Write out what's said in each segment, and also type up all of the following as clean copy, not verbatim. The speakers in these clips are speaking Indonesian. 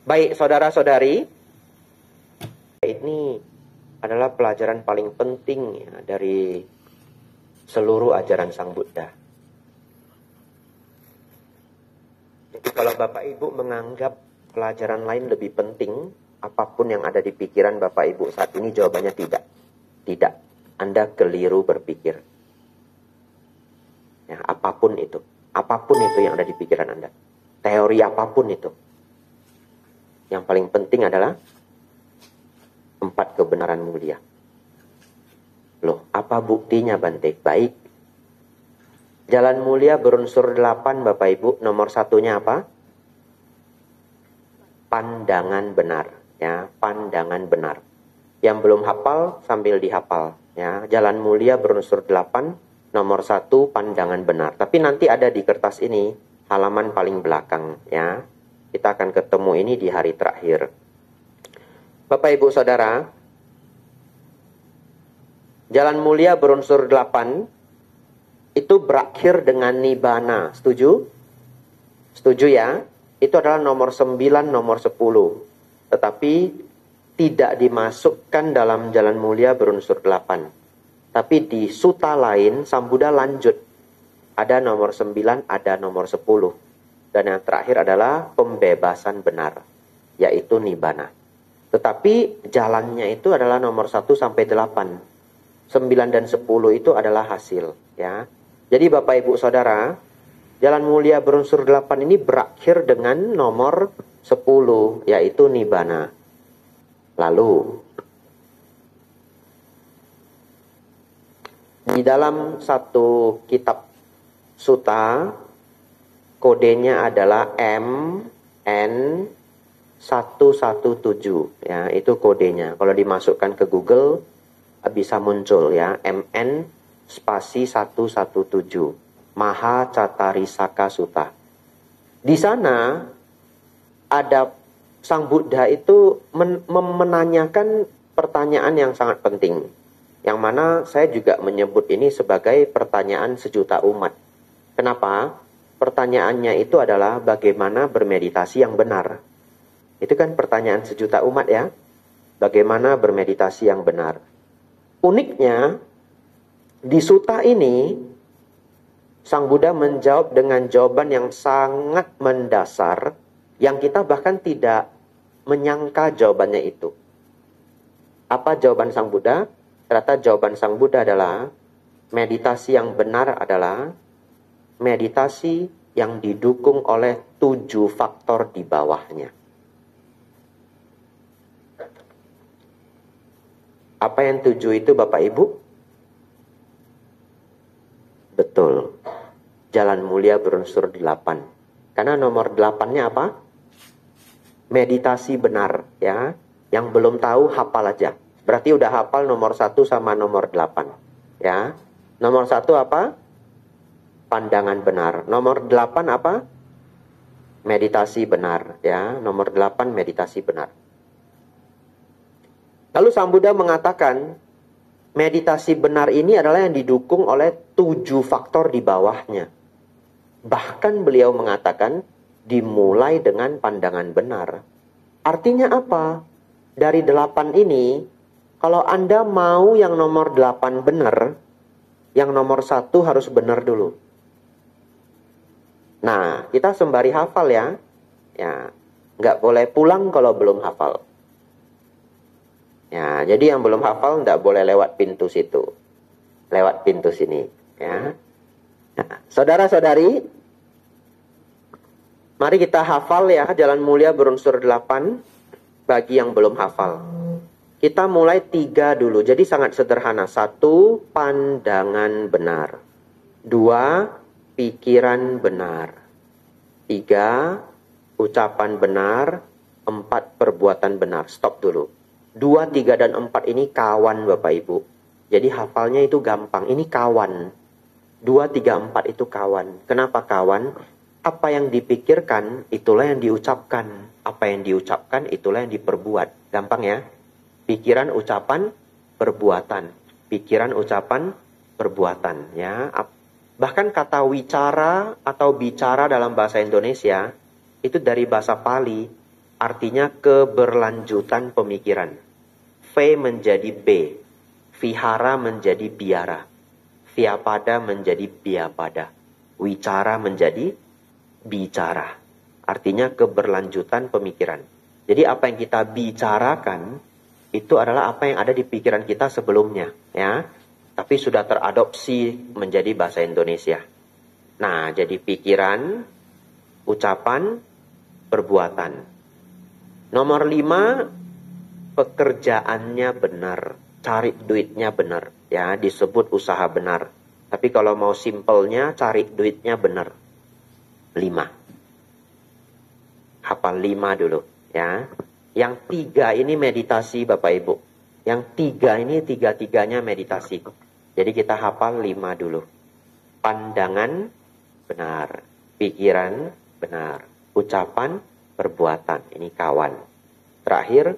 Baik, saudara-saudari, ini adalah pelajaran paling penting ya, dari seluruh ajaran Sang Buddha. Jadi kalau Bapak Ibu menganggap pelajaran lain lebih penting, apapun yang ada di pikiran Bapak Ibu saat ini, jawabannya tidak. Tidak. Anda keliru berpikir. Ya, apapun itu yang ada di pikiran Anda. Teori apapun itu. Yang paling penting adalah 4 kebenaran mulia. Loh, apa buktinya, Bante? Baik. Jalan mulia berunsur 8, Bapak Ibu. Nomor 1-nya apa? Pandangan benar. Ya, pandangan benar. Yang belum hafal, sambil dihafal. Ya, jalan mulia berunsur 8. Nomor 1, pandangan benar. Tapi nanti ada di kertas ini, halaman paling belakang. Ya, kita akan ketemu ini di hari terakhir. Bapak Ibu Saudara, jalan mulia berunsur 8 itu berakhir dengan nibbana. Setuju? Setuju ya? Itu adalah nomor 9, nomor 10. Tetapi tidak dimasukkan dalam jalan mulia berunsur 8. Tapi di sutta lain, Sang Buddha lanjut. Ada nomor 9, ada nomor 10. Dan yang terakhir adalah pembebasan benar, yaitu nibbana. Tetapi jalannya itu adalah nomor 1 sampai 8. 9 dan 10 itu adalah hasil. Ya. Jadi Bapak Ibu Saudara, jalan mulia berunsur 8 ini berakhir dengan nomor 10, yaitu nibbana. Lalu, di dalam satu kitab sutta, kodenya adalah MN117. Ya, itu kodenya. Kalau dimasukkan ke Google, bisa muncul ya, MN spasi 117. Maha Catarisaka Sutta. Di sana ada Sang Buddha itu menanyakan pertanyaan yang sangat penting. Yang mana saya juga menyebut ini sebagai pertanyaan sejuta umat. Kenapa? Pertanyaannya itu adalah bagaimana bermeditasi yang benar. Itu kan pertanyaan sejuta umat ya. Bagaimana bermeditasi yang benar. Uniknya, di sutta ini, Sang Buddha menjawab dengan jawaban yang sangat mendasar, yang kita bahkan tidak menyangka jawabannya itu. Apa jawaban Sang Buddha? Ternyata jawaban Sang Buddha adalah, meditasi yang benar adalah meditasi yang didukung oleh 7 faktor di bawahnya. Apa yang 7 itu Bapak Ibu? Betul. Jalan mulia berunsur 8. Karena nomor 8-nya apa? Meditasi benar. Ya. Yang belum tahu, hafal aja. Berarti udah hafal nomor 1 sama nomor 8. Ya. Nomor 1 apa? Pandangan benar. Nomor 8 apa? Meditasi benar. Ya, nomor 8 meditasi benar. Lalu Sang Buddha mengatakan, meditasi benar ini adalah yang didukung oleh 7 faktor di bawahnya. Bahkan beliau mengatakan, dimulai dengan pandangan benar. Artinya apa? Dari 8 ini, kalau Anda mau yang nomor 8 benar, yang nomor 1 harus benar dulu. Nah, kita sembari hafal ya. Ya, nggak boleh pulang kalau belum hafal. Ya, jadi yang belum hafal nggak boleh lewat pintu situ. Lewat pintu sini. Ya. Nah, saudara-saudari, mari kita hafal ya, jalan mulia berunsur 8 bagi yang belum hafal. Kita mulai 3 dulu, jadi sangat sederhana. 1, pandangan benar. 2, pikiran benar. 3, ucapan benar. 4, perbuatan benar. Stop dulu. 2, 3, dan 4 ini kawan Bapak Ibu. Jadi hafalnya itu gampang. Ini kawan. 2, 3, 4 itu kawan. Kenapa kawan? Apa yang dipikirkan, itulah yang diucapkan. Apa yang diucapkan, itulah yang diperbuat. Gampang ya? Pikiran, ucapan, perbuatan. Pikiran, ucapan, perbuatan. Ya. Bahkan kata wicara atau bicara dalam bahasa Indonesia, itu dari bahasa Pali. artinya keberlanjutan pemikiran. V menjadi B. Vihara menjadi biara. Vyapada menjadi biapada. Wicara menjadi bicara. Artinya keberlanjutan pemikiran. Jadi apa yang kita bicarakan itu adalah apa yang ada di pikiran kita sebelumnya, ya. Tapi sudah teradopsi menjadi bahasa Indonesia. Nah, jadi pikiran, ucapan, perbuatan. Nomor 5, pekerjaannya benar, cari duitnya benar, ya, disebut usaha benar. Tapi kalau mau simpelnya, cari duitnya benar. 5. Hafal 5 dulu, ya. Yang 3 ini meditasi, Bapak Ibu. Yang 3 ini tiga-tiganya meditasi. Jadi kita hafal 5 dulu. Pandangan benar, pikiran benar, ucapan, perbuatan. Ini kawan. Terakhir,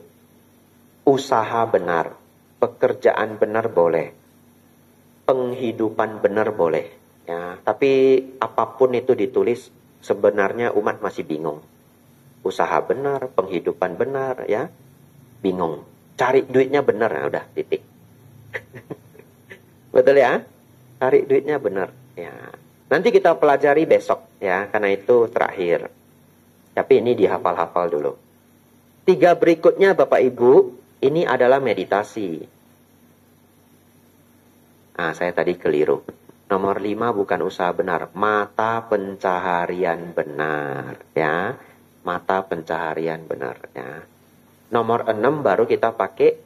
usaha benar, pekerjaan benar boleh, penghidupan benar boleh. Ya, tapi apapun itu ditulis, sebenarnya umat masih bingung. Usaha benar, penghidupan benar, ya, bingung. Cari duitnya benar, nah, udah titik. Betul ya? Cari duitnya benar. Ya. Nanti kita pelajari besok, ya, karena itu terakhir. Tapi ini dihafal-hafal dulu. 3 berikutnya Bapak Ibu, ini adalah meditasi. Nah, saya tadi keliru. Nomor 5 bukan usaha benar, mata pencaharian benar, ya. Mata pencaharian benar, ya. Nomor 6 baru kita pakai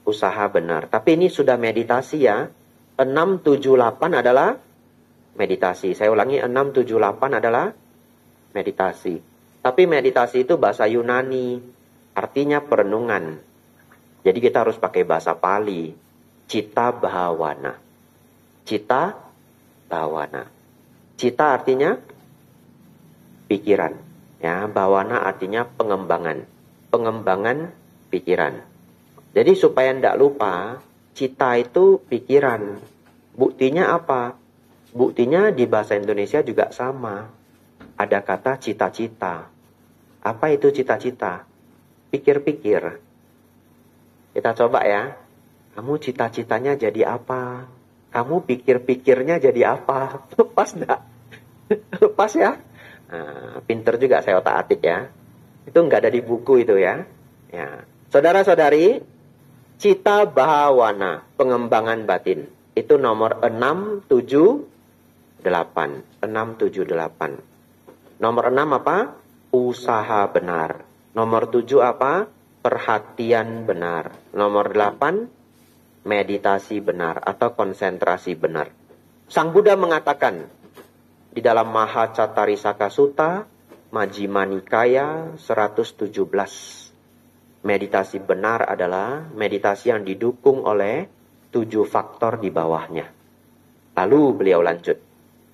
usaha benar. Tapi ini sudah meditasi, ya. 6, 7, 8 adalah meditasi. Saya ulangi, 6, 7, 8 adalah meditasi. Tapi meditasi itu bahasa Yunani, artinya perenungan. Jadi kita harus pakai bahasa Pali. Cita bhawana. Cita bhawana. Cita artinya pikiran. Ya, bhawana artinya pengembangan. Pengembangan pikiran. Jadi supaya tidak lupa, cita itu pikiran. Buktinya apa? Buktinya di bahasa Indonesia juga sama. Ada kata cita-cita. Apa itu cita-cita? Pikir-pikir. Kita coba ya. Kamu cita-citanya jadi apa? Kamu pikir-pikirnya jadi apa? Lepas enggak? Lepas ya? Nah, pinter juga saya otak-atik ya. Itu enggak ada di buku itu ya. Ya. Saudara-saudari, cita bhawana, pengembangan batin. Itu nomor 6, 7, 8. 6, 7, 8. Nomor 6 apa? Usaha benar. Nomor 7 apa? Perhatian benar. Nomor 8, meditasi benar atau konsentrasi benar. Sang Buddha mengatakan di dalam Mahacatarisaka Sutta, Majjhima Nikaya 117. Meditasi benar adalah meditasi yang didukung oleh 7 faktor di bawahnya. Lalu beliau lanjut.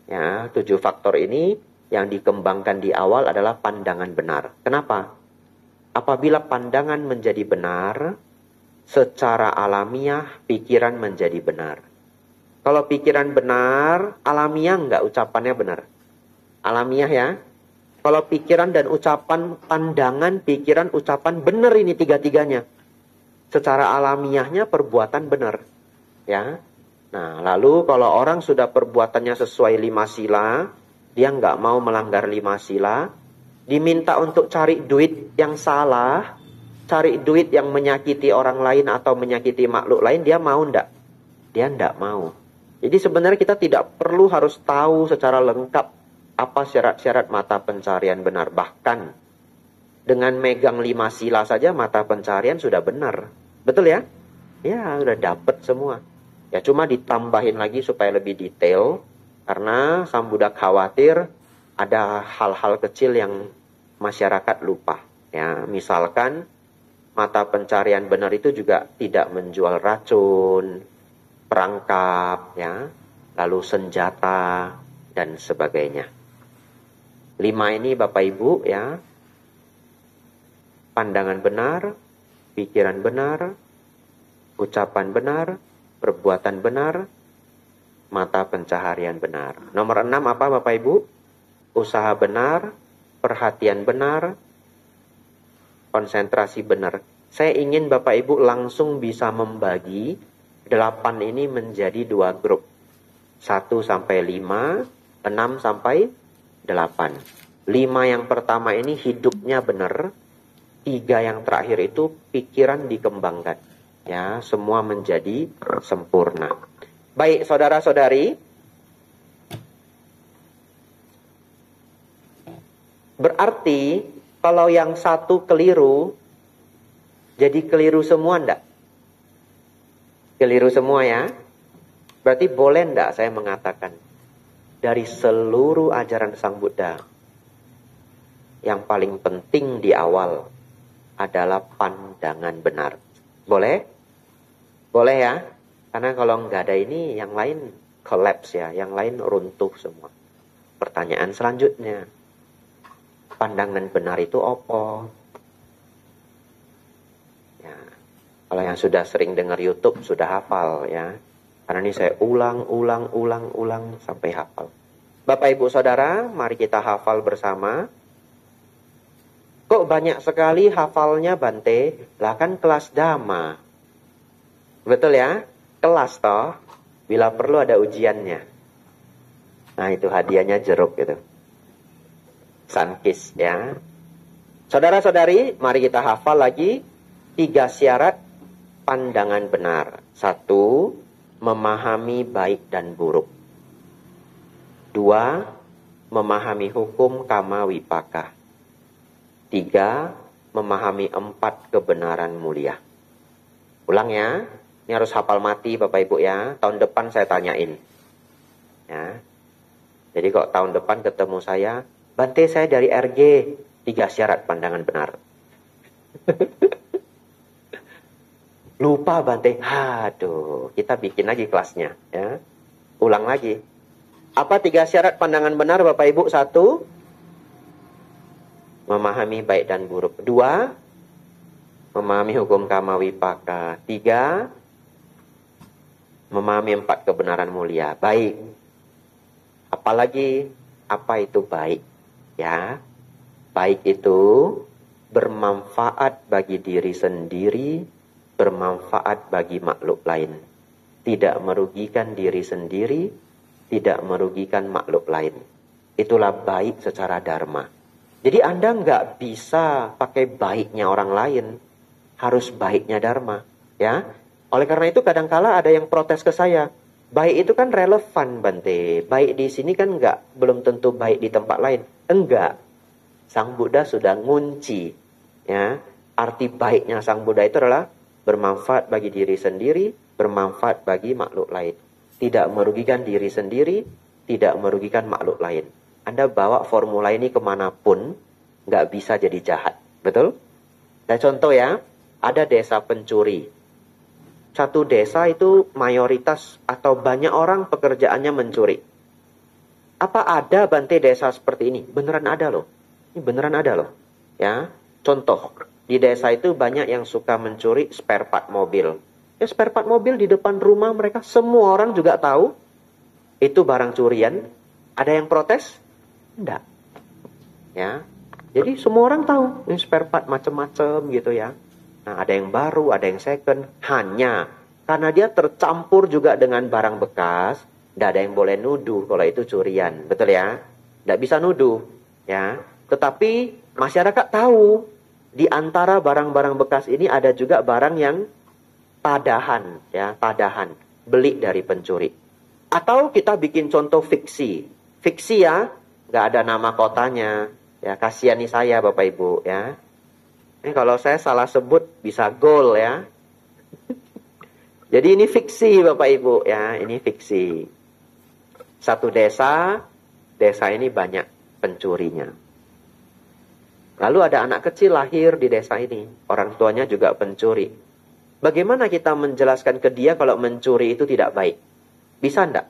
Ya, 7 faktor ini yang dikembangkan di awal adalah pandangan benar. Kenapa? Apabila pandangan menjadi benar, secara alamiah pikiran menjadi benar. Kalau pikiran benar, alamiah enggak ucapannya benar? Alamiah ya. Kalau pikiran dan ucapan, pandangan, pikiran, ucapan benar ini tiga-tiganya. Secara alamiahnya perbuatan benar. Ya. Nah, lalu kalau orang sudah perbuatannya sesuai 5 sila, dia enggak mau melanggar 5 sila, diminta untuk cari duit yang salah, cari duit yang menyakiti orang lain atau menyakiti makhluk lain, dia mau enggak? Dia enggak mau. Jadi sebenarnya kita tidak perlu harus tahu secara lengkap apa syarat-syarat mata pencarian benar. Bahkan dengan megang 5 sila saja mata pencarian sudah benar. Betul ya? Ya, sudah dapat semua. Ya cuma ditambahin lagi supaya lebih detail. Karena Sang Buddha khawatir ada hal-hal kecil yang masyarakat lupa. Ya, misalkan mata pencarian benar itu juga tidak menjual racun, perangkap, ya, lalu senjata, dan sebagainya. 5 ini Bapak Ibu, ya, pandangan benar, pikiran benar, ucapan benar, perbuatan benar, mata pencaharian benar. Nomor 6 apa Bapak Ibu? Usaha benar, perhatian benar, konsentrasi benar. Saya ingin Bapak Ibu langsung bisa membagi 8 ini menjadi 2 grup. 1 sampai 5, 6 sampai 8. 5 yang pertama ini hidupnya benar. 3 yang terakhir itu pikiran dikembangkan. Ya, semua menjadi sempurna. Baik, saudara-saudari. Berarti kalau yang satu keliru, jadi keliru semua enggak? Keliru semua ya. Berarti boleh enggak saya mengatakan dari seluruh ajaran Sang Buddha, yang paling penting di awal adalah pandangan benar. Boleh? Boleh ya? Karena kalau enggak ada ini, yang lain collapse ya, yang lain runtuh semua. Pertanyaan selanjutnya, pandangan benar itu apa? Ya, kalau yang sudah sering dengar YouTube sudah hafal ya. Karena ini saya ulang sampai hafal. Bapak Ibu Saudara, mari kita hafal bersama. Kok banyak sekali hafalnya Bante? Lah kan kelas Dhamma. Betul ya? Kelas toh. Bila perlu ada ujiannya. Nah itu hadiahnya jeruk gitu. Sankis ya. Saudara-saudari, mari kita hafal lagi 3 syarat pandangan benar. 1, memahami baik dan buruk. 2, memahami hukum kama wipaka. 3, memahami 4 kebenaran mulia. Ulang ya. Ini harus hafal mati Bapak Ibu ya. Tahun depan saya tanyain. Ya. Jadi kok tahun depan ketemu saya, Bante saya dari RG, 3 syarat pandangan benar. Lupa Bante. Aduh, kita bikin lagi kelasnya ya. Ulang lagi. Apa 3 syarat pandangan benar Bapak Ibu? 1, memahami baik dan buruk. 2, memahami hukum kama wipaka. 3, memahami 4 kebenaran mulia. Baik. Apalagi apa itu baik? Ya. Baik itu bermanfaat bagi diri sendiri, bermanfaat bagi makhluk lain. Tidak merugikan diri sendiri, tidak merugikan makhluk lain. Itulah baik secara dharma. Jadi Anda nggak bisa pakai baiknya orang lain, harus baiknya dharma. Ya. Oleh karena itu kadangkala ada yang protes ke saya. Baik itu kan relevan Bante. Baik di sini kan belum tentu baik di tempat lain. Enggak. Sang Buddha sudah ngunci. Ya. Arti baiknya Sang Buddha itu adalah bermanfaat bagi diri sendiri, bermanfaat bagi makhluk lain. Tidak merugikan diri sendiri, tidak merugikan makhluk lain. Anda bawa formula ini kemanapun, nggak bisa jadi jahat. Betul? Saya contoh ya, ada desa pencuri. Satu desa itu mayoritas atau banyak orang pekerjaannya mencuri. Apa ada Bante desa seperti ini? Beneran ada loh. Ini beneran ada loh. Ya, contoh. Di desa itu banyak yang suka mencuri spare part mobil. Ya spare part mobil di depan rumah mereka. Semua orang juga tahu. Itu barang curian. Ada yang protes? Enggak. Ya. Jadi semua orang tahu. Ini spare part macam-macam gitu ya. Nah ada yang baru, ada yang second. Hanya karena dia tercampur juga dengan barang bekas. Tidak ada yang boleh nuduh kalau itu curian. Betul ya? Tidak bisa nuduh. Ya. Tetapi masyarakat tahu. Di antara barang-barang bekas ini ada juga barang yang tadahan, ya, tadahan, beli dari pencuri. Atau kita bikin contoh fiksi. Fiksi ya, nggak ada nama kotanya. Ya, kasihani saya Bapak Ibu ya. Ini kalau saya salah sebut bisa gol ya. Jadi ini fiksi Bapak Ibu ya, ini fiksi. Satu desa ini banyak pencurinya. Lalu ada anak kecil lahir di desa ini. Orang tuanya juga pencuri. Bagaimana kita menjelaskan ke dia kalau mencuri itu tidak baik? Bisa enggak?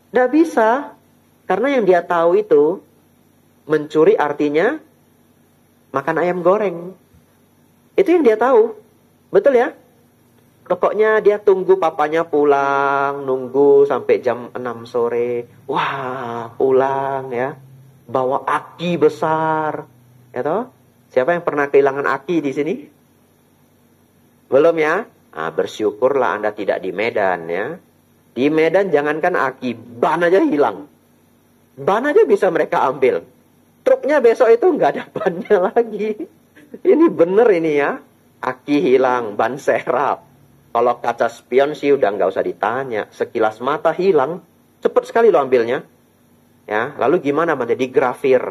Enggak bisa. Karena yang dia tahu itu, mencuri artinya makan ayam goreng. Itu yang dia tahu. Betul ya? Pokoknya dia tunggu papanya pulang, nunggu sampai jam 6 sore. Wah, pulang ya. Bawa aki besar. Ya toh? Siapa yang pernah kehilangan aki di sini? Belum ya? Nah, bersyukurlah Anda tidak di Medan ya. Di Medan jangankan aki, ban aja hilang. Ban aja bisa mereka ambil. Truknya besok itu nggak ada bannya lagi. Ini bener ini ya. Aki hilang, ban serap. Kalau kaca spion sih udah nggak usah ditanya. Sekilas mata hilang, cepet sekali lo ambilnya. Ya, lalu gimana Bante? Digrafir.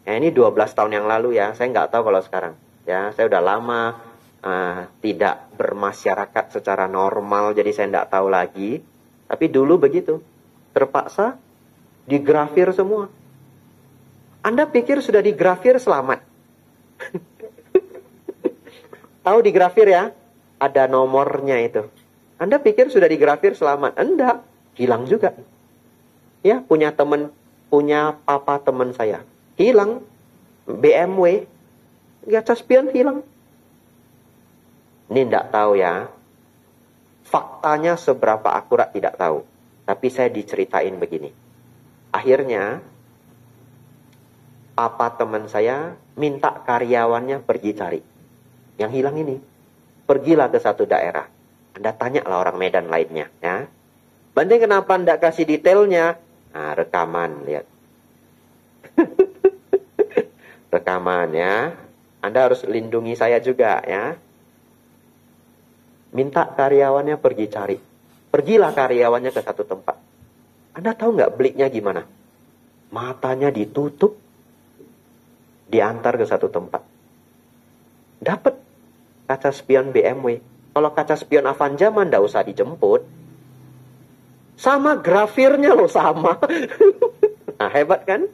Ya, ini 12 tahun yang lalu ya. Saya nggak tahu kalau sekarang. Ya, saya udah lama tidak bermasyarakat secara normal, jadi saya nggak tahu lagi. Tapi dulu begitu, terpaksa digrafir semua. Anda pikir sudah digrafir selamat? Tahu digrafir ya? Ada nomornya itu. Anda pikir sudah digrafir selamat? Enggak, hilang juga. Ya, punya papa teman saya. Hilang. BMW. Kaca spion hilang. Ini enggak tahu ya. Faktanya seberapa akurat tidak tahu. Tapi saya diceritain begini. Akhirnya, papa teman saya minta karyawannya pergi cari. Yang hilang ini. Pergilah ke satu daerah. Anda tanyalah orang Medan lainnya. Ya. Bante kenapa enggak kasih detailnya? Nah, rekaman, lihat. Rekaman ya. Anda harus lindungi saya juga ya. Minta karyawannya pergi cari. Pergilah karyawannya ke satu tempat. Anda tahu nggak beliknya gimana? Matanya ditutup, diantar ke satu tempat. Dapat kaca spion BMW. Kalau kaca spion Avanza mah nggak usah dijemput. Sama grafirnya loh sama. Nah, hebat kan?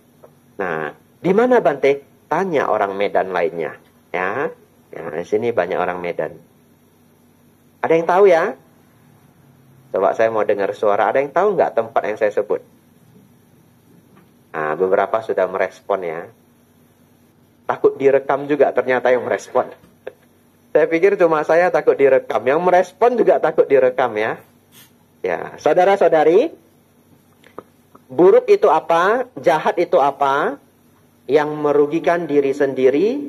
Nah, di mana Bante? Tanya orang Medan lainnya. Ya, di sini banyak orang Medan. Ada yang tahu ya? Coba saya mau dengar suara. Ada yang tahu nggak tempat yang saya sebut? Nah, beberapa sudah merespon ya. Takut direkam juga ternyata yang merespon. Saya pikir cuma saya takut direkam. Yang merespon juga takut direkam ya. Ya, saudara-saudari, buruk itu apa? Jahat itu apa? Yang merugikan diri sendiri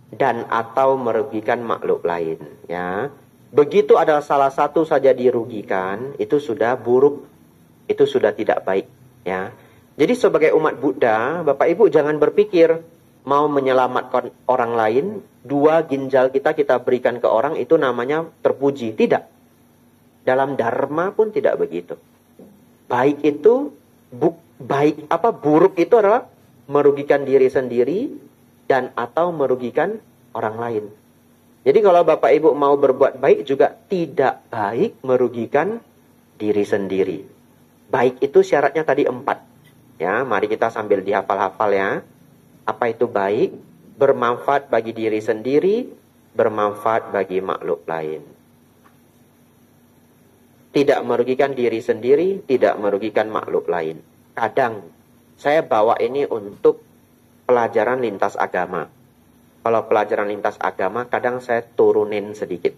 dan atau merugikan makhluk lain. Ya. Begitu adalah salah satu saja dirugikan, itu sudah buruk, itu sudah tidak baik. Ya. Jadi sebagai umat Buddha, Bapak Ibu jangan berpikir mau menyelamatkan orang lain, 2 ginjal kita berikan ke orang, itu namanya terpuji. Tidak. Dalam Dharma pun tidak begitu. Baik itu, buruk itu adalah merugikan diri sendiri dan atau merugikan orang lain. Jadi kalau Bapak Ibu mau berbuat baik juga tidak baik merugikan diri sendiri. Baik itu syaratnya tadi 4. Ya, mari kita sambil dihafal-hafal ya. Apa itu baik? Bermanfaat bagi diri sendiri, bermanfaat bagi makhluk lain. Tidak merugikan diri sendiri, tidak merugikan makhluk lain. Kadang saya bawa ini untuk pelajaran lintas agama. Kalau pelajaran lintas agama, kadang saya turunin sedikit.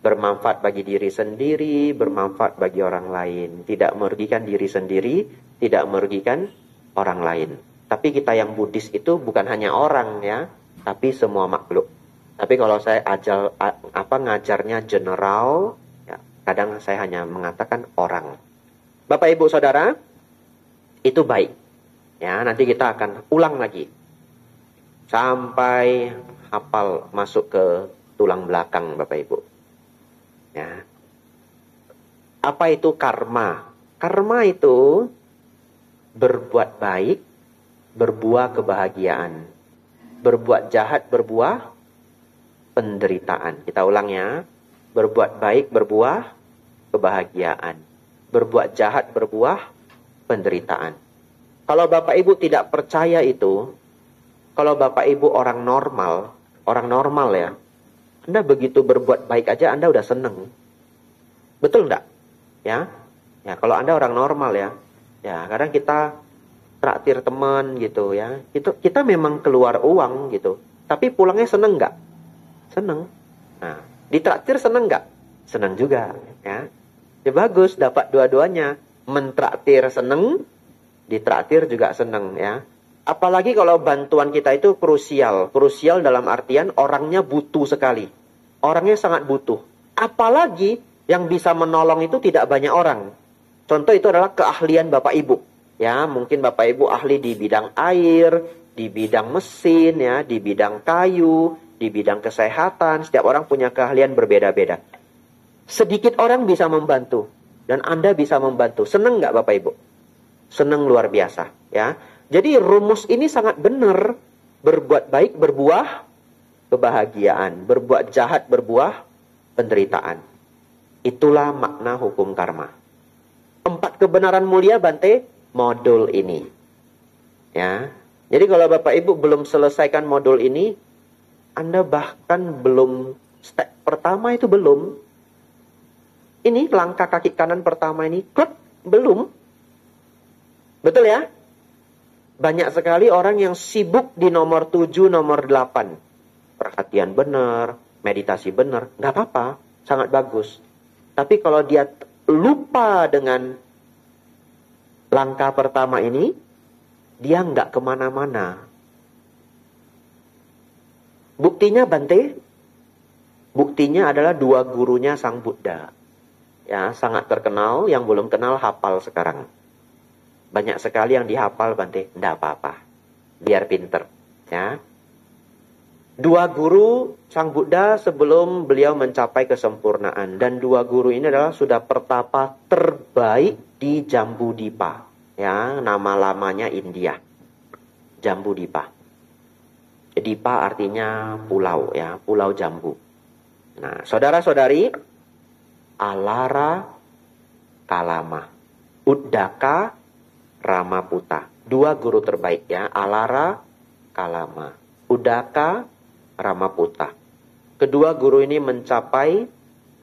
Bermanfaat bagi diri sendiri, bermanfaat bagi orang lain. Tidak merugikan diri sendiri, tidak merugikan orang lain. Tapi kita yang Buddhis itu bukan hanya orang ya, tapi semua makhluk. Tapi kalau saya ngajarnya general, ya, kadang saya hanya mengatakan orang. Bapak Ibu Saudara, itu baik. Ya, nanti kita akan ulang lagi. Sampai hafal masuk ke tulang belakang Bapak Ibu. Ya. Apa itu karma? Karma itu berbuat baik, berbuah kebahagiaan. Berbuat jahat, berbuah penderitaan. Kita ulang ya. Berbuat baik, berbuah kebahagiaan. Berbuat jahat, berbuah penderitaan. Kalau Bapak Ibu tidak percaya itu, kalau Bapak Ibu orang normal ya, Anda begitu berbuat baik aja Anda udah seneng. Betul enggak? Ya. Ya, kalau Anda orang normal ya. Ya, kadang kita traktir teman gitu ya. Kita memang keluar uang gitu. Tapi pulangnya seneng enggak? Seneng. Nah, ditraktir seneng enggak? Seneng juga, ya. Ya bagus, dapat dua-duanya. Mentraktir seneng, ditraktir juga seneng ya. Apalagi kalau bantuan kita itu krusial. Krusial dalam artian orangnya butuh sekali. Orangnya sangat butuh. Apalagi yang bisa menolong itu tidak banyak orang. Contoh itu adalah keahlian Bapak Ibu. Ya, mungkin Bapak Ibu ahli di bidang air, di bidang mesin, ya, di bidang kayu, di bidang kesehatan. Setiap orang punya keahlian berbeda-beda. Sedikit orang bisa membantu. Dan Anda bisa membantu. Seneng nggak Bapak Ibu? Seneng luar biasa. Ya. Jadi rumus ini sangat benar. Berbuat baik berbuah kebahagiaan. Berbuat jahat berbuah penderitaan. Itulah makna hukum karma. 4 kebenaran mulia Bante, modul ini. Ya. Jadi kalau Bapak Ibu belum selesaikan modul ini, Anda bahkan belum step pertama itu belum. Ini langkah kaki kanan pertama ini, belum. Betul ya? Banyak sekali orang yang sibuk di nomor 7, nomor 8. Perhatian benar, meditasi benar, nggak apa-apa, sangat bagus. Tapi kalau dia lupa dengan langkah pertama ini, dia nggak kemana-mana. Buktinya Bante, buktinya adalah 2 gurunya Sang Buddha. Ya, sangat terkenal, yang belum kenal hafal sekarang. Banyak sekali yang dihafal Bante, nggak apa-apa. Biar pinter. Ya. 2 guru Sang Buddha sebelum beliau mencapai kesempurnaan. Dan 2 guru ini adalah sudah pertapa terbaik di Jambudipa. Ya, nama lamanya India. Jambudipa. Dipa artinya pulau, ya, pulau Jambu. Nah, saudara-saudari, Alara Kalama, Uddaka Ramaputa. 2 guru terbaik ya, Alara Kalama, Uddaka Ramaputa. Kedua guru ini mencapai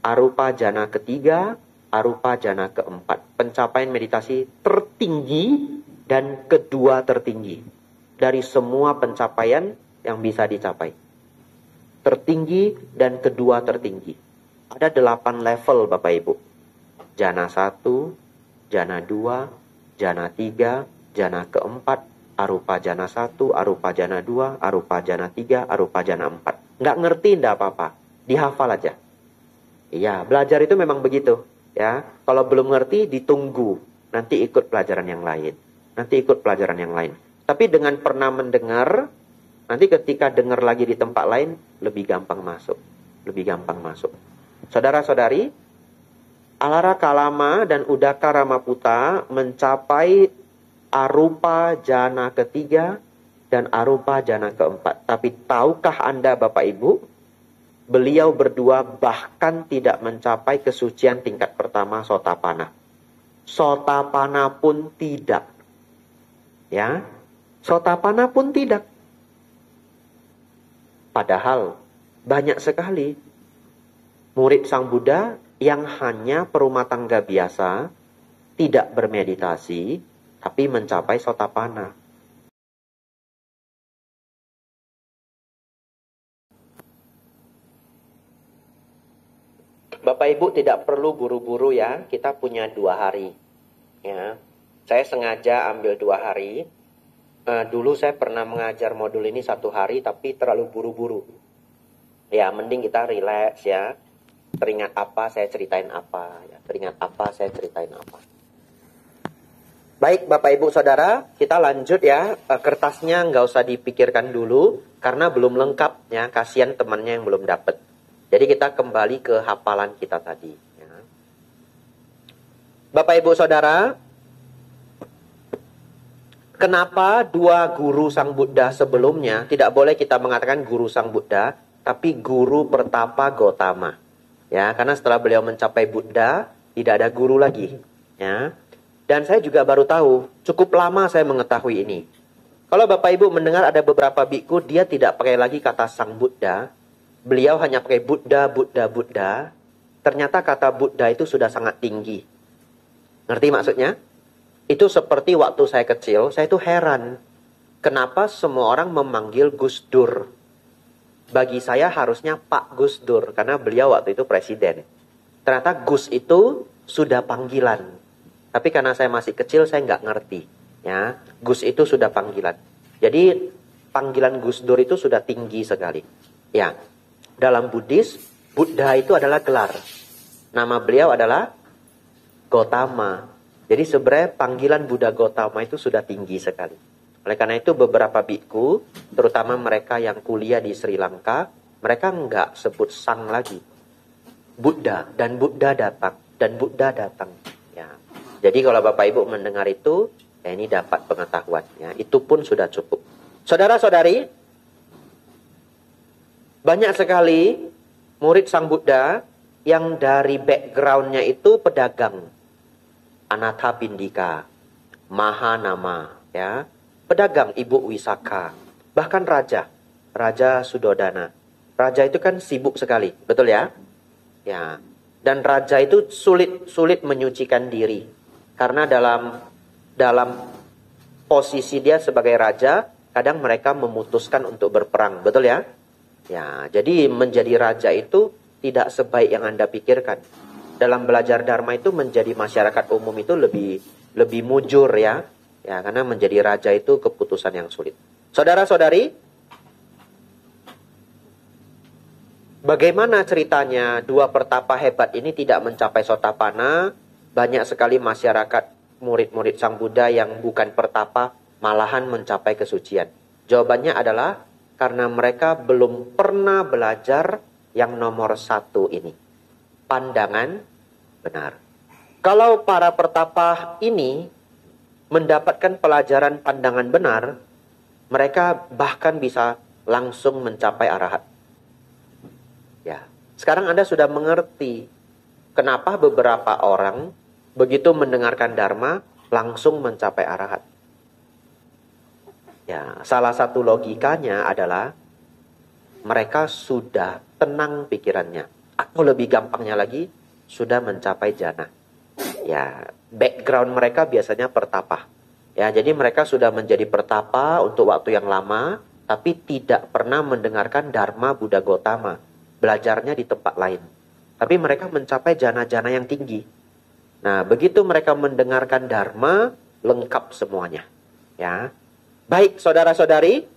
arupa jana ketiga, arupa jana keempat. Pencapaian meditasi tertinggi dan kedua tertinggi dari semua pencapaian yang bisa dicapai. Tertinggi dan kedua tertinggi. Ada 8 level Bapak Ibu. Jana 1, jana 2, jana 3, jana keempat, arupa jana 1, arupa jana 2, arupa jana 3, arupa jana 4. Nggak ngerti nggak apa-apa. Dihafal aja. Iya, belajar itu memang begitu. Ya, kalau belum ngerti ditunggu. Nanti ikut pelajaran yang lain. Nanti ikut pelajaran yang lain. Tapi dengan pernah mendengar, nanti ketika dengar lagi di tempat lain, lebih gampang masuk. Lebih gampang masuk. Saudara-saudari, Alara Kalama dan Uddaka Ramaputa mencapai arupa jana ketiga dan arupa jana keempat. Tapi tahukah Anda Bapak Ibu, beliau berdua bahkan tidak mencapai kesucian tingkat pertama Sotapanna. Sotapanna pun tidak. Ya, Sotapanna pun tidak. Padahal banyak sekali murid Sang Buddha yang hanya perumah tangga biasa, tidak bermeditasi, tapi mencapai Sotapanna. Bapak Ibu tidak perlu buru-buru ya, kita punya 2 hari. Ya, saya sengaja ambil 2 hari. Dulu saya pernah mengajar modul ini 1 hari, tapi terlalu buru-buru. Ya, mending kita relax ya. Teringat apa, saya ceritain apa. Ya, teringat apa, saya ceritain apa. Baik, Bapak Ibu Saudara, kita lanjut ya. Kertasnya nggak usah dipikirkan dulu, karena belum lengkap ya. Kasihan temannya yang belum dapat. Jadi kita kembali ke hafalan kita tadi. Ya. Bapak Ibu Saudara, kenapa 2 guru Sang Buddha sebelumnya, tidak boleh kita mengatakan guru Sang Buddha, tapi guru pertapa Gotama. Ya, karena setelah beliau mencapai Buddha, tidak ada guru lagi. Ya. Dan saya juga baru tahu, cukup lama saya mengetahui ini. Kalau Bapak Ibu mendengar ada beberapa biku, dia tidak pakai lagi kata Sang Buddha. Beliau hanya pakai Buddha, Buddha, Buddha. Ternyata kata Buddha itu sudah sangat tinggi. Ngerti maksudnya? Itu seperti waktu saya kecil, saya itu heran. Kenapa semua orang memanggil Gus Dur? Bagi saya harusnya Pak Gus Dur, karena beliau waktu itu presiden. Ternyata Gus itu sudah panggilan. Tapi karena saya masih kecil, saya nggak ngerti. Ya, Gus itu sudah panggilan. Jadi panggilan Gus Dur itu sudah tinggi sekali. Ya, dalam Buddhis, Buddha itu adalah gelar. Nama beliau adalah Gotama. Jadi sebenarnya panggilan Buddha Gotama itu sudah tinggi sekali. Oleh karena itu beberapa biku, terutama mereka yang kuliah di Sri Lanka, mereka nggak sebut sang lagi. Buddha, dan Buddha datang, dan Buddha datang. Ya. Jadi kalau Bapak Ibu mendengar itu, ya ini dapat pengetahuan. Ya. Itu pun sudah cukup. Saudara-saudari, banyak sekali murid Sang Buddha yang dari backgroundnya itu pedagang. Anatha Pindika, Mahanama, ya, pedagang Ibu Wisaka, bahkan Raja Sudodana. Raja itu kan sibuk sekali, betul ya? Ya, dan raja itu sulit menyucikan diri, karena dalam posisi dia sebagai raja, kadang mereka memutuskan untuk berperang, betul ya? Ya, jadi menjadi raja itu tidak sebaik yang Anda pikirkan. Dalam belajar Dharma itu menjadi masyarakat umum itu lebih mujur ya. Ya, karena menjadi raja itu keputusan yang sulit. Saudara-saudari, bagaimana ceritanya dua pertapa hebat ini tidak mencapai Sotapanna? Banyak sekali masyarakat murid-murid Sang Buddha yang bukan pertapa malahan mencapai kesucian. Jawabannya adalah karena mereka belum pernah belajar yang nomor 1 ini. Pandangan benar. Kalau para pertapa ini mendapatkan pelajaran pandangan benar, mereka bahkan bisa langsung mencapai arahat. Ya, sekarang Anda sudah mengerti kenapa beberapa orang begitu mendengarkan Dharma langsung mencapai arahat. Ya, salah satu logikanya adalah mereka sudah tenang pikirannya, atau lebih gampangnya lagi sudah mencapai jana. Ya, background mereka biasanya pertapa. Ya, jadi mereka sudah menjadi pertapa untuk waktu yang lama, tapi tidak pernah mendengarkan Dharma Buddha Gotama. Belajarnya di tempat lain. Tapi mereka mencapai jana-jana yang tinggi. Nah, begitu mereka mendengarkan Dharma, lengkap semuanya. Ya. Baik, saudara-saudari.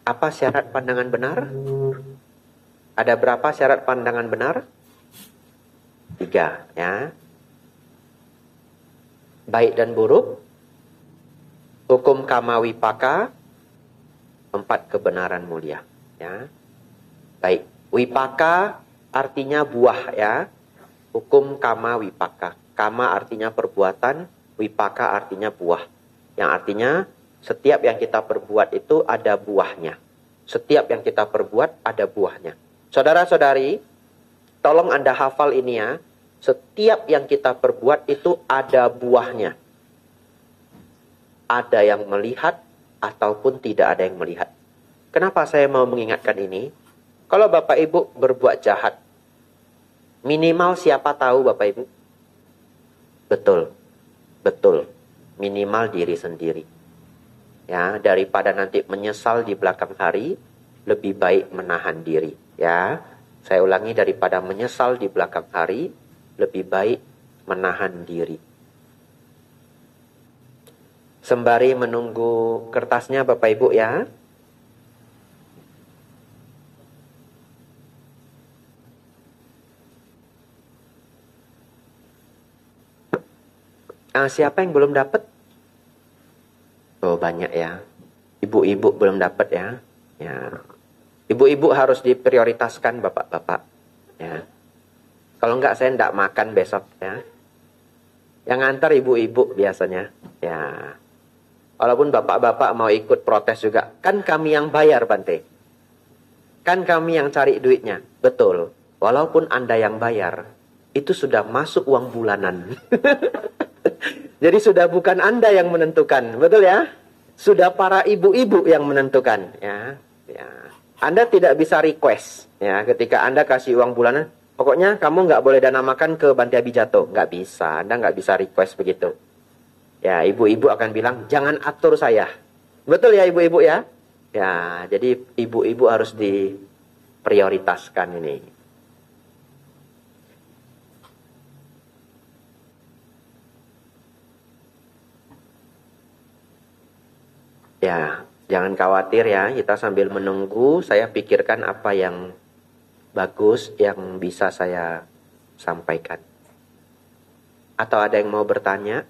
Apa syarat pandangan benar? Ada berapa syarat pandangan benar? 3, ya. Baik dan buruk. Hukum kama wipaka. 4 kebenaran mulia, ya. Baik, wipaka artinya buah, ya. Hukum kama wipaka. Kama artinya perbuatan, wipaka artinya buah. Yang artinya setiap yang kita perbuat itu ada buahnya. Setiap yang kita perbuat ada buahnya. Saudara-saudari, tolong Anda hafal ini ya. Setiap yang kita perbuat itu ada buahnya. Ada yang melihat ataupun tidak ada yang melihat. Kenapa saya mau mengingatkan ini? Kalau Bapak Ibu berbuat jahat, minimal siapa tahu Bapak Ibu? Betul. Betul. Minimal diri sendiri. Ya, daripada nanti menyesal di belakang hari, lebih baik menahan diri. Ya, saya ulangi, daripada menyesal di belakang hari, lebih baik menahan diri. Sembari menunggu kertasnya Bapak Ibu ya. Siapa yang belum dapat? Oh, banyak ya. Ibu-ibu belum dapat ya. Ya. Ibu-ibu harus diprioritaskan bapak-bapak. Ya. Kalau enggak saya enggak makan besok ya. Yang ngantar ibu-ibu biasanya. Ya. Walaupun bapak-bapak mau ikut protes juga. Kan kami yang bayar, Bante. Kan kami yang cari duitnya. Betul. Walaupun Anda yang bayar, itu sudah masuk uang bulanan. Jadi sudah bukan Anda yang menentukan, betul ya? Sudah para ibu-ibu yang menentukan, ya. Ya. Anda tidak bisa request, ya. Ketika Anda kasih uang bulanan, pokoknya kamu nggak boleh dana makan ke Bante Abijato, nggak bisa. Anda nggak bisa request begitu. Ya, ibu-ibu akan bilang, jangan atur saya, betul ya ibu-ibu ya? Ya, jadi ibu-ibu harus diprioritaskan ini. Ya, jangan khawatir ya, kita sambil menunggu, saya pikirkan apa yang bagus yang bisa saya sampaikan. Atau ada yang mau bertanya?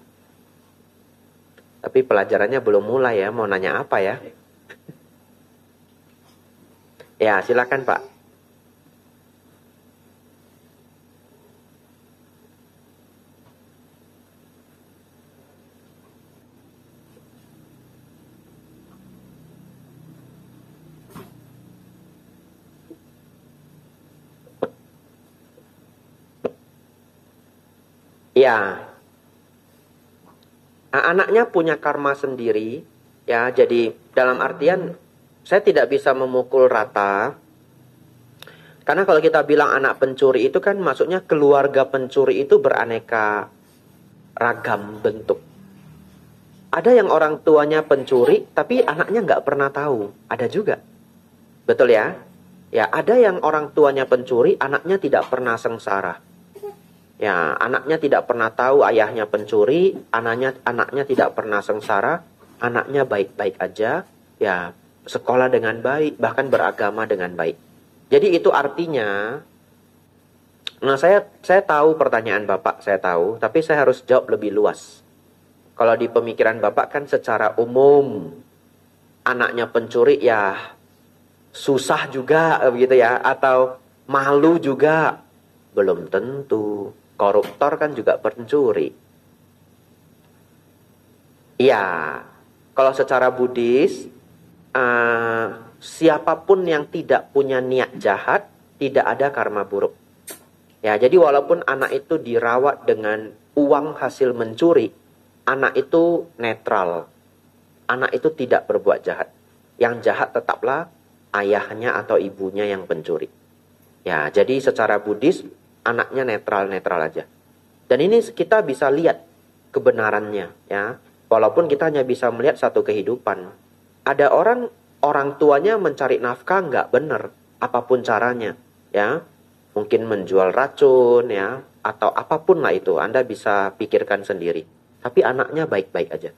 Tapi pelajarannya belum mulai ya, mau nanya apa ya? Ya, silakan Pak. Ya, anaknya punya karma sendiri, ya. Jadi dalam artian saya tidak bisa memukul rata. Karena kalau kita bilang anak pencuri itu kan maksudnya keluarga pencuri itu beraneka ragam bentuk. Ada yang orang tuanya pencuri, tapi anaknya nggak pernah tahu. Ada juga. Betul ya? Ya, ada yang orang tuanya pencuri, anaknya tidak pernah sengsara. Ya, anaknya tidak pernah tahu ayahnya pencuri, anaknya tidak pernah sengsara, anaknya baik-baik aja, ya, sekolah dengan baik, bahkan beragama dengan baik. Jadi itu artinya, nah saya tahu pertanyaan Bapak, saya tahu, tapi saya harus jawab lebih luas. Kalau di pemikiran Bapak kan secara umum, anaknya pencuri ya susah juga begitu ya, atau malu juga, belum tentu. Koruptor kan juga pencuri. Iya, kalau secara Buddhis, siapapun yang tidak punya niat jahat, tidak ada karma buruk. Ya, jadi walaupun anak itu dirawat dengan uang hasil mencuri, anak itu netral. Anak itu tidak berbuat jahat. Yang jahat tetaplah ayahnya atau ibunya yang pencuri. Ya, jadi secara Buddhis, anaknya netral-netral aja. Dan ini kita bisa lihat kebenarannya, ya. Walaupun kita hanya bisa melihat satu kehidupan. Ada orang tuanya mencari nafkah nggak benar, apapun caranya, ya. Mungkin menjual racun, ya, atau apapun lah itu. Anda bisa pikirkan sendiri. Tapi anaknya baik-baik aja.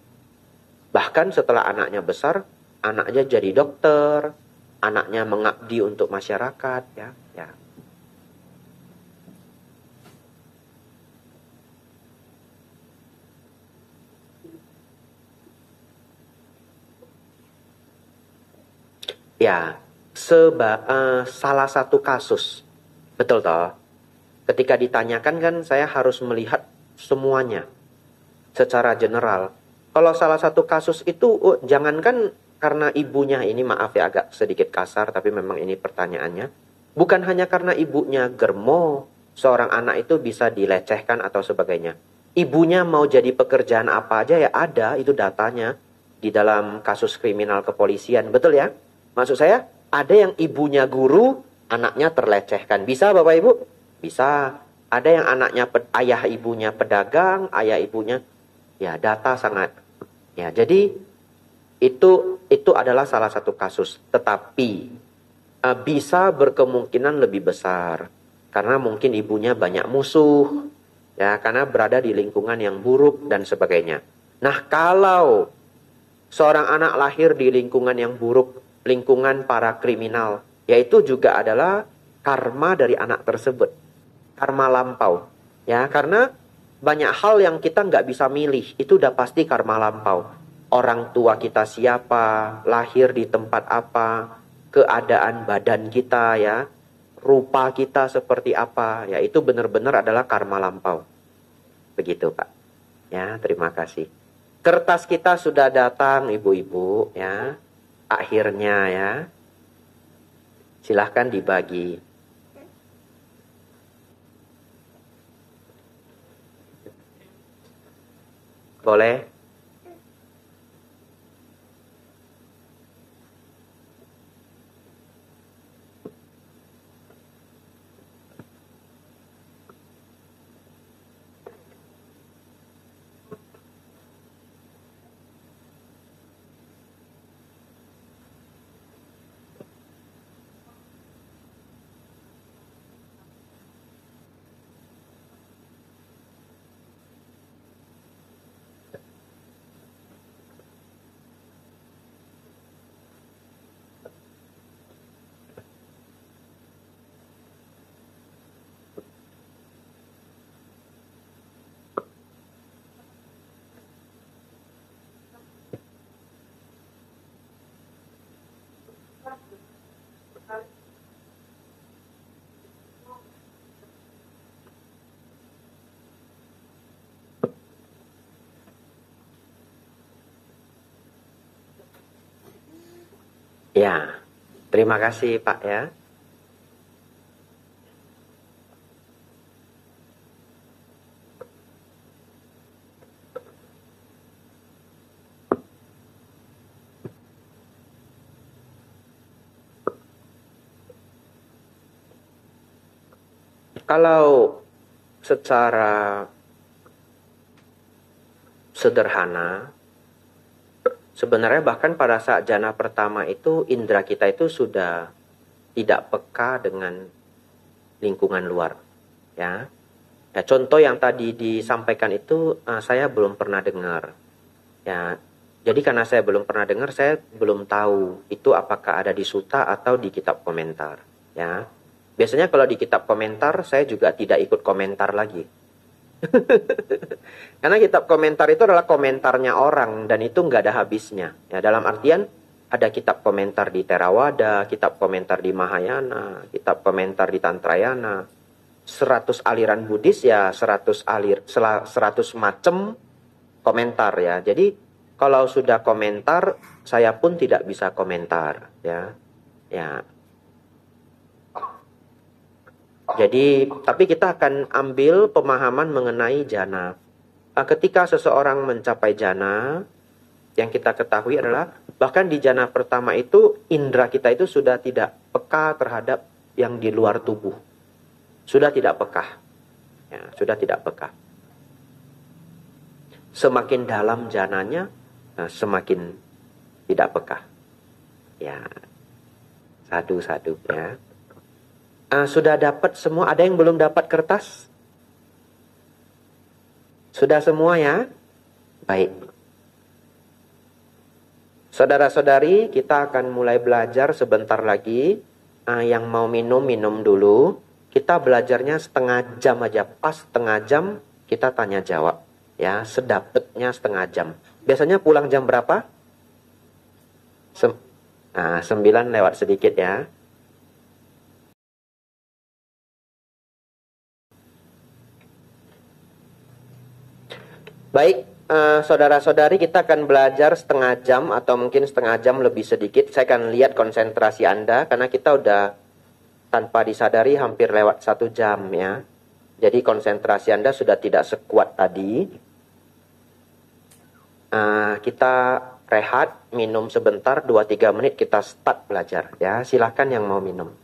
Bahkan setelah anaknya besar, anaknya jadi dokter, anaknya mengabdi untuk masyarakat, ya. Ya, salah satu kasus. Betul toh? Ketika ditanyakan kan saya harus melihat semuanya secara general. Kalau salah satu kasus itu, jangankan karena ibunya, ini maaf ya agak sedikit kasar, tapi memang ini pertanyaannya. Bukan hanya karena ibunya germo, seorang anak itu bisa dilecehkan atau sebagainya. Ibunya mau jadi pekerjaan apa aja ya ada, itu datanya di dalam kasus kriminal kepolisian. Betul ya? Maksud saya, ada yang ibunya guru, anaknya terlecehkan. Bisa Bapak Ibu? Bisa. Ada yang anaknya ayah ibunya pedagang, ayah ibunya, ya data sangat. Ya, jadi itu adalah salah satu kasus. Tetapi bisa berkemungkinan lebih besar. Karena mungkin ibunya banyak musuh. Ya, karena berada di lingkungan yang buruk dan sebagainya. Nah, kalau seorang anak lahir di lingkungan yang buruk, lingkungan para kriminal, yaitu juga adalah karma dari anak tersebut, karma lampau, ya, karena banyak hal yang kita nggak bisa milih, itu udah pasti karma lampau. Orang tua kita siapa, lahir di tempat apa, keadaan badan kita, ya, rupa kita seperti apa, ya, itu benar-benar adalah karma lampau. Begitu Pak. Ya, terima kasih. Kertas kita sudah datang ibu-ibu, ya. Akhirnya ya. Silahkan dibagi. Boleh? Ya, terima kasih Pak ya. Kalau secara sederhana, sebenarnya bahkan pada saat jana pertama itu indera kita itu sudah tidak peka dengan lingkungan luar. Ya, contoh yang tadi disampaikan itu saya belum pernah dengar. Ya, jadi karena saya belum pernah dengar, saya belum tahu itu apakah ada di suta atau di kitab komentar. Ya, biasanya kalau di kitab komentar saya juga tidak ikut komentar lagi. Karena kitab komentar itu adalah komentarnya orang dan itu nggak ada habisnya. Ya, dalam artian ada kitab komentar di Theravada, kitab komentar di Mahayana, kitab komentar di Tantrayana. 100 aliran Buddhis ya 100 macam komentar ya. Jadi kalau sudah komentar saya pun tidak bisa komentar ya. Ya. Jadi, tapi kita akan ambil pemahaman mengenai jana. Ketika seseorang mencapai jana, yang kita ketahui adalah, bahkan di jana pertama itu, indera kita itu sudah tidak peka terhadap yang di luar tubuh. Sudah tidak peka. Ya, sudah tidak peka. Semakin dalam jananya, semakin tidak peka. Ya, sadu-sadu ya. Sudah dapat semua? Ada yang belum dapat kertas? Sudah semua ya? Baik. Saudara-saudari, kita akan mulai belajar sebentar lagi. Yang mau minum, minum dulu. Kita belajarnya setengah jam aja. Pas setengah jam, kita tanya jawab. Ya, sedapetnya setengah jam. Biasanya pulang jam berapa? 9 lewat sedikit ya. Baik, saudara-saudari, kita akan belajar setengah jam atau mungkin setengah jam lebih sedikit. Saya akan lihat konsentrasi Anda karena kita udah tanpa disadari hampir lewat 1 jam ya. Jadi konsentrasi Anda sudah tidak sekuat tadi. Kita rehat, minum sebentar, 2-3 menit kita start belajar ya. Silahkan yang mau minum.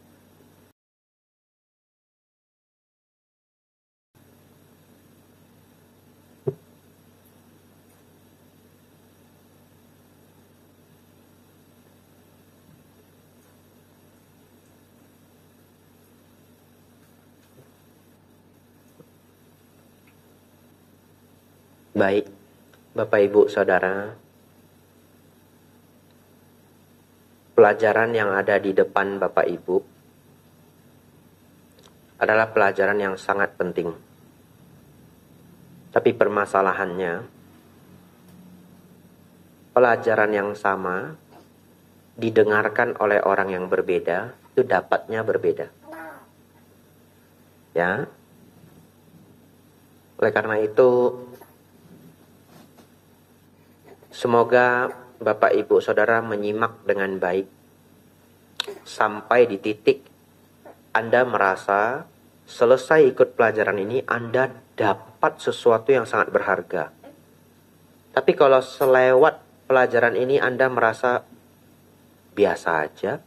Baik, Bapak Ibu Saudara, pelajaran yang ada di depan Bapak Ibu adalah pelajaran yang sangat penting. Tapi permasalahannya, pelajaran yang sama didengarkan oleh orang yang berbeda, itu dapatnya berbeda. Ya. Oleh karena itu, semoga Bapak Ibu Saudara menyimak dengan baik sampai di titik Anda merasa selesai ikut pelajaran ini Anda dapat sesuatu yang sangat berharga. Tapi kalau selewat pelajaran ini Anda merasa biasa aja,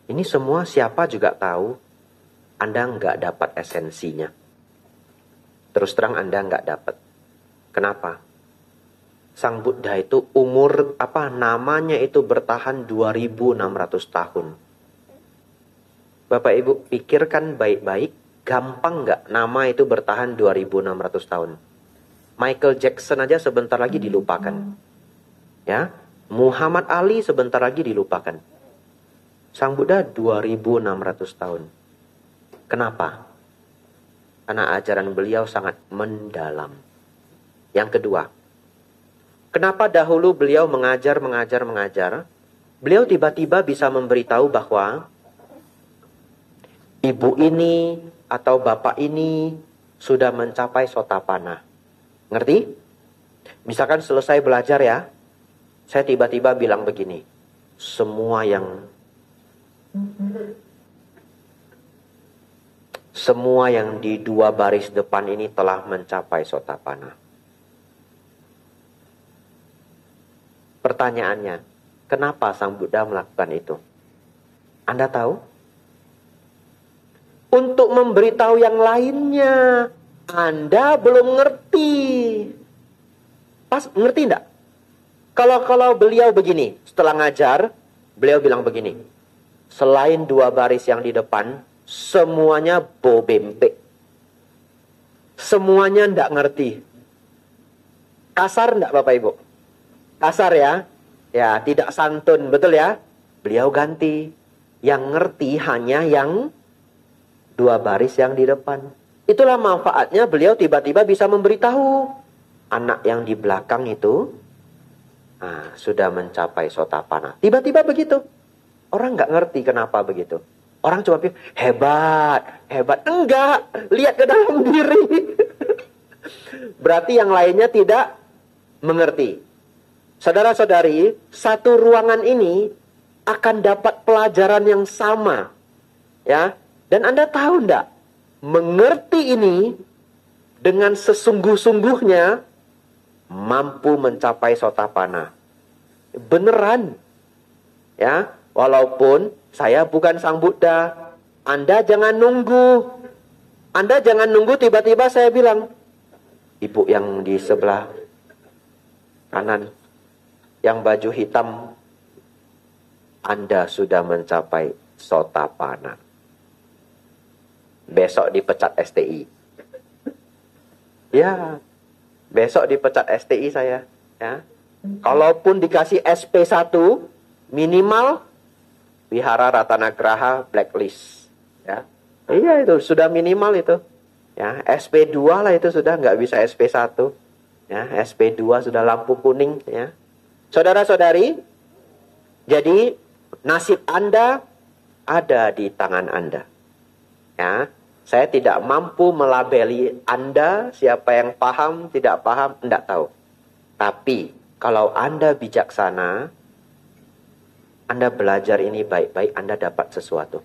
ini semua siapa juga tahu, Anda nggak dapat esensinya. Terus terang Anda nggak dapat. Kenapa? Sang Buddha itu namanya itu bertahan 2600 tahun. Bapak Ibu pikirkan baik-baik, gampang nggak nama itu bertahan 2600 tahun? Michael Jackson aja sebentar lagi dilupakan. Ya, Muhammad Ali sebentar lagi dilupakan. Sang Buddha 2600 tahun. Kenapa? Karena ajaran beliau sangat mendalam. Yang kedua, kenapa dahulu beliau mengajar? Beliau tiba-tiba bisa memberitahu bahwa ibu ini atau bapak ini sudah mencapai sotapana. Ngerti? Misalkan selesai belajar ya, saya tiba-tiba bilang begini, semua yang di 2 baris depan ini telah mencapai Sotapanna. Pertanyaannya, kenapa Sang Buddha melakukan itu? Anda tahu? Untuk memberitahu yang lainnya. Anda belum ngerti. Pas ngerti enggak? Kalau beliau begini, setelah ngajar, beliau bilang begini. Selain 2 baris yang di depan, semuanya bobempe. Semuanya enggak ngerti. Kasar enggak Bapak Ibu? Kasar ya? Ya, tidak santun, betul ya? Beliau ganti. Yang ngerti hanya yang 2 baris yang di depan. Itulah manfaatnya beliau tiba-tiba bisa memberitahu. Anak yang di belakang itu sudah mencapai Sotapanna. Tiba-tiba begitu. Orang nggak ngerti kenapa begitu. Orang cuma pikir, hebat, hebat. Enggak, lihat ke dalam diri. Berarti yang lainnya tidak mengerti. Saudara-saudari, satu ruangan ini akan dapat pelajaran yang sama. Ya, dan Anda tahu enggak? Mengerti ini dengan sesungguh-sungguhnya mampu mencapai Sotapanna. Beneran. Ya, walaupun saya bukan Sang Buddha. Anda jangan nunggu. Anda jangan nunggu tiba-tiba saya bilang, ibu yang di sebelah kanan, yang baju hitam, Anda sudah mencapai Sotapanna. Besok dipecat STI. Ya, besok dipecat STI saya. Ya. Kalaupun dikasih SP1, minimal Wihara Ratanagraha blacklist. Ya. Iya itu, sudah minimal itu. Ya, SP2 lah itu sudah, nggak bisa SP1. Ya, SP2 sudah lampu kuning. Ya. Saudara-saudari, jadi nasib Anda ada di tangan Anda. Ya, saya tidak mampu melabeli Anda, siapa yang paham, tidak paham, tidak tahu. Tapi, kalau Anda bijaksana, Anda belajar ini baik-baik, Anda dapat sesuatu.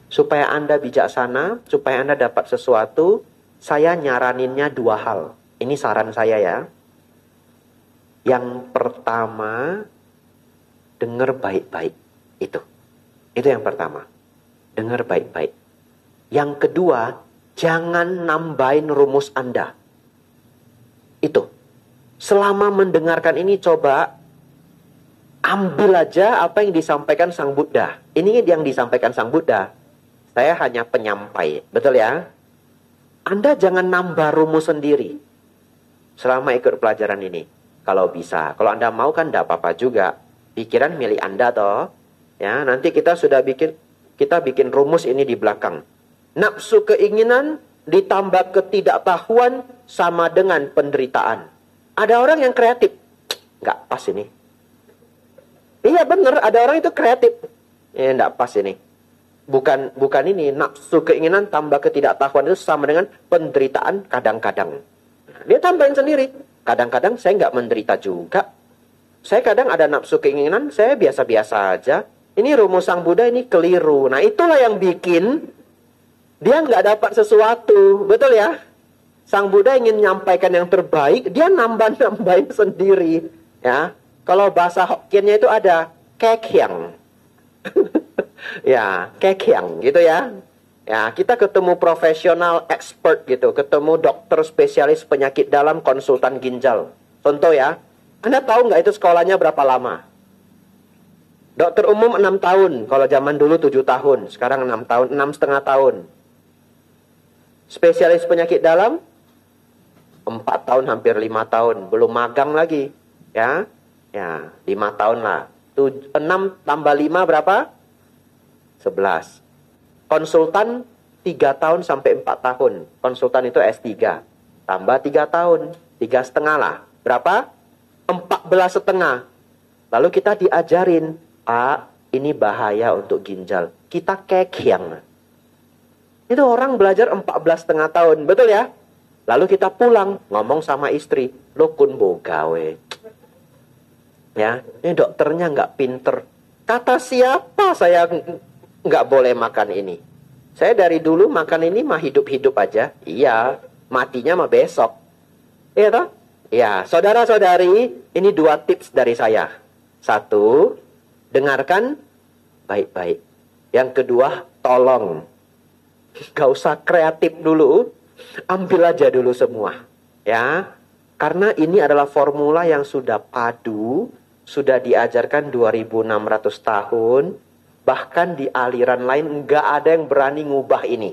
Supaya Anda bijaksana, supaya Anda dapat sesuatu, saya nyaraninnya 2 hal. Ini saran saya ya. Yang pertama, dengar baik-baik. Itu yang pertama. Dengar baik-baik. Yang kedua, jangan nambahin rumus Anda. Itu. Selama mendengarkan ini, coba ambil aja apa yang disampaikan Sang Buddha. Ini yang disampaikan Sang Buddha. Saya hanya penyampai. Betul ya? Anda jangan nambah rumus sendiri. Selama ikut pelajaran ini. Kalau bisa. Kalau Anda mau kan tidak apa-apa juga. Pikiran milik Anda toh. Ya, nanti kita bikin rumus ini di belakang. Nafsu keinginan ditambah ketidaktahuan sama dengan penderitaan. Ada orang yang kreatif. Nggak pas ini. Iya benar, ada orang itu kreatif. Nggak pas ini. Bukan ini. Nafsu keinginan tambah ketidaktahuan itu sama dengan penderitaan kadang-kadang. Dia tambahin sendiri. Kadang-kadang saya nggak menderita juga. Saya kadang ada nafsu keinginan, saya biasa-biasa aja. Ini rumus Sang Buddha ini keliru. Nah itulah yang bikin dia nggak dapat sesuatu. Betul ya? Sang Buddha ingin menyampaikan yang terbaik, dia nambah-nambahin sendiri. Ya, kalau bahasa Hokkiennya itu ada kekyang. Ya, kekyang gitu ya. Ya, kita ketemu profesional expert gitu, ketemu dokter spesialis penyakit dalam, konsultan ginjal. Contoh ya, Anda tahu nggak itu sekolahnya berapa lama? Dokter umum 6 tahun, kalau zaman dulu 7 tahun, sekarang 6 tahun, 6,5 tahun. Spesialis penyakit dalam 4 tahun, hampir 5 tahun, belum magang lagi. Ya, 5 tahun lah. 6 tambah 5 berapa? 11. Konsultan 3 tahun sampai 4 tahun. Konsultan itu S3. Tambah 3 tahun. 3,5 lah. Berapa? 14,5. Lalu kita diajarin, Pak, ini bahaya untuk ginjal. Kita kekyang. Itu orang belajar 14,5 tahun. Betul ya? Lalu kita pulang, ngomong sama istri. Lo kun bogawe. Ya, ini dokternya nggak pinter. Kata siapa saya nggak boleh makan ini? Saya dari dulu makan ini mah hidup-hidup aja. Iya, matinya mah besok. Iya toh? Ya, saudara-saudari, ini 2 tips dari saya. 1, dengarkan baik-baik. Yang kedua, tolong. Gak usah kreatif dulu. Ambil aja dulu semua. Ya, karena ini adalah formula yang sudah padu, sudah diajarkan 2600 tahun. Bahkan di aliran lain nggak ada yang berani ngubah ini.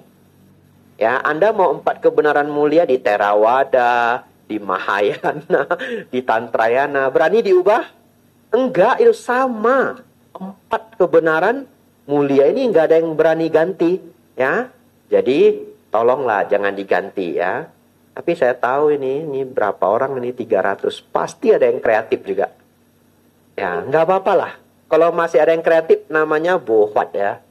Ya, Anda mau 4 kebenaran mulia di Theravada, di Mahayana, di Tantrayana, berani diubah? Enggak, itu sama. 4 kebenaran mulia ini nggak ada yang berani ganti. Ya, jadi tolonglah jangan diganti ya. Tapi saya tahu ini berapa orang ini 300. Pasti ada yang kreatif juga. Ya, nggak apa-apa lah. Kalau masih ada yang kreatif namanya bohwat ya.